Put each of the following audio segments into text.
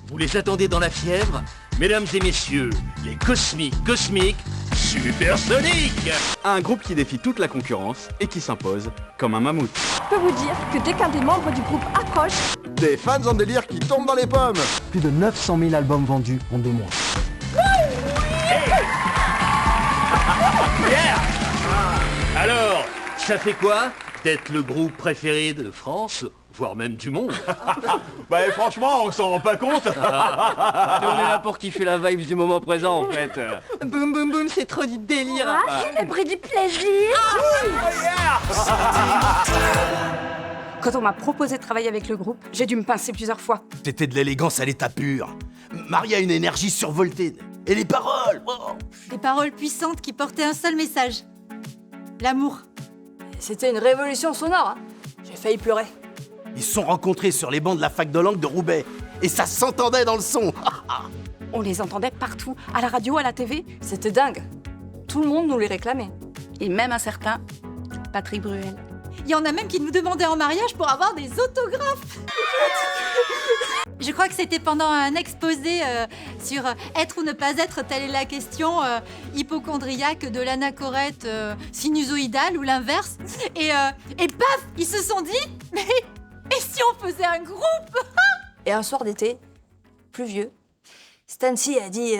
Vous les attendez dans la fièvre? Mesdames et messieurs, les cosmiques supersoniques. Un groupe qui défie toute la concurrence et qui s'impose comme un mammouth. Je peux vous dire que dès qu'un des membres du groupe accroche, des fans en délire qui tombent dans les pommes. Plus de 900 000 albums vendus en 2 mois. Yeah. Alors, ça fait quoi d'être le groupe préféré de France, voire même du monde? Bah franchement, on s'en rend pas compte. On est là pour kiffer la vibe du moment présent en fait. boum boum boum, c'est trop du délire. J'ai pris du plaisir. Quand on m'a proposé de travailler avec le groupe, j'ai dû me pincer plusieurs fois. C'était de l'élégance à l'état pur. Marie a une énergie survoltée. Et les paroles, wow. Des paroles puissantes qui portaient un seul message. L'amour. C'était une révolution sonore. J'ai failli pleurer. Ils se sont rencontrés sur les bancs de la fac de langue de Roubaix. Et ça s'entendait dans le son. On les entendait partout, à la radio, à la TV. C'était dingue. Tout le monde nous les réclamait. Et même un certain Patrick Bruel. Il y en a même qui nous demandaient en mariage pour avoir des autographes. Je crois que c'était pendant un exposé sur être ou ne pas être, telle est la question, hypocondriaque de l'anachorète sinusoïdale ou l'inverse. Et paf, ils se sont dit, mais et si on faisait un groupe? Et un soir d'été, pluvieux, Stancy a dit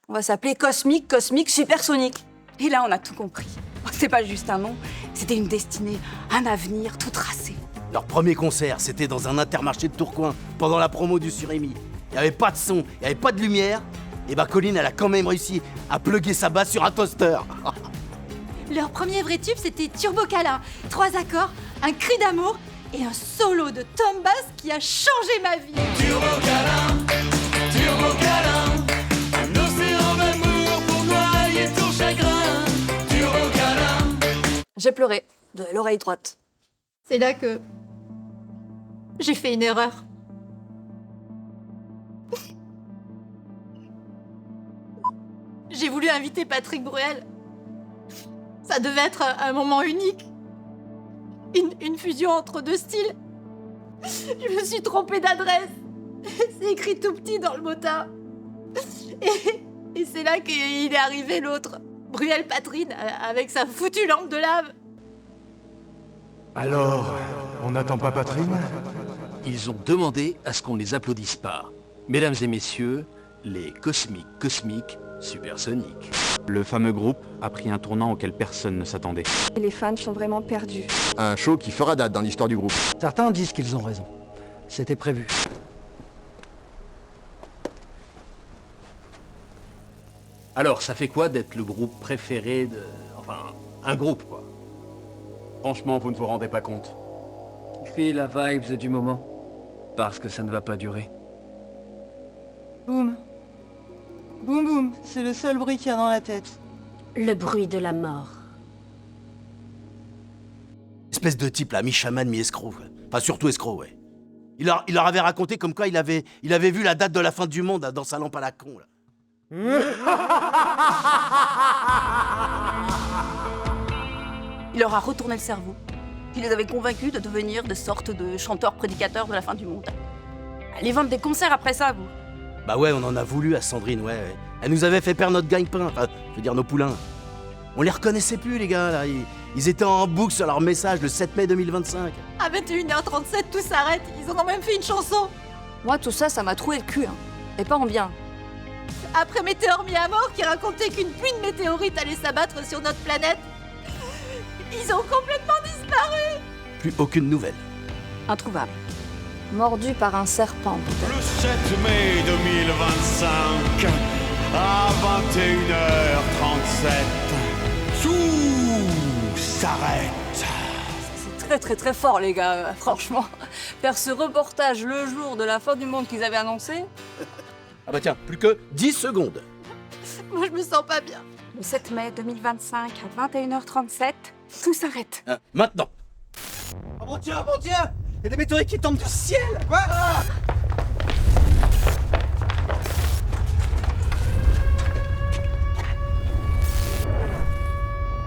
on va s'appeler Cosmique Supersonique. Et là, on a tout compris. C'est pas juste un nom, c'était une destinée, un avenir tout tracé. Leur premier concert, c'était dans un intermarché de Tourcoing, pendant la promo du Surimi. Il n'y avait pas de son, il n'y avait pas de lumière. Et bah Colline, elle a quand même réussi à plugger sa basse sur un toaster. Leur premier vrai tube, c'était Turbo Câlin. 3 accords, un cri d'amour et un solo de Tom Bass qui a changé ma vie. Turbo Câlin, un océan d'amour pour noyer ton chagrin. Turbo Câlin. J'ai pleuré de l'oreille droite. C'est là que j'ai fait une erreur. J'ai voulu inviter Patrick Bruel. Ça devait être un moment unique. Une fusion entre 2 styles. Je me suis trompée d'adresse. C'est écrit tout petit dans le motard. Et c'est là qu'il est arrivé l'autre, Bruel Patrine, avec sa foutue lampe de lave. Alors, on n'attend pas Patrine? Ils ont demandé à ce qu'on les applaudisse pas. Mesdames et messieurs, les cosmiques supersoniques. Le fameux groupe a pris un tournant auquel personne ne s'attendait. Et les fans sont vraiment perdus. Un show qui fera date dans l'histoire du groupe. Certains disent qu'ils ont raison. C'était prévu. Alors, ça fait quoi d'être le groupe préféré de... Enfin, un groupe, quoi. Franchement, vous ne vous rendez pas compte. Fais la vibe du moment. Parce que ça ne va pas durer. Boum. Boum boum, c'est le seul bruit qu'il y a dans la tête. Le bruit de la mort. Espèce de type là, mi-chaman, mi-escroc. Enfin, surtout escroc, ouais. Il leur avait raconté comme quoi il avait vu la date de la fin du monde dans sa lampe à la con, là. Il leur a retourné le cerveau. Il les avait convaincus de devenir des sortes de chanteurs-prédicateurs de la fin du monde. Allez vendre des concerts après ça, vous. Bah ouais, on en a voulu à Sandrine, ouais. Elle nous avait fait perdre notre gagne-pain, enfin, je veux dire nos poulains. On les reconnaissait plus, les gars, là. Ils étaient en boucle sur leur message le 7 mai 2025. À 21h37, tout s'arrête. Ils en ont même fait une chanson. Moi, tout ça, ça m'a troué le cul. Et pas en bien. Après Météor mis à mort, qui racontait qu'une pluie de météorites allait s'abattre sur notre planète, ils ont complètement disparu. Plus aucune nouvelle. Introuvable. Mordu par un serpent. Le 7 mai 2025, à 21h37, tout s'arrête. C'est très très très fort, les gars. Franchement, faire ce reportage le jour de la fin du monde qu'ils avaient annoncé. Ah bah tiens, plus que 10 secondes. Moi, je me sens pas bien. Le 7 mai 2025 à 21h37, tout s'arrête. Maintenant. Oh mon Dieu, il y a des météorites qui tombent du ciel. Quoi?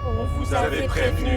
On vous avait prévenu.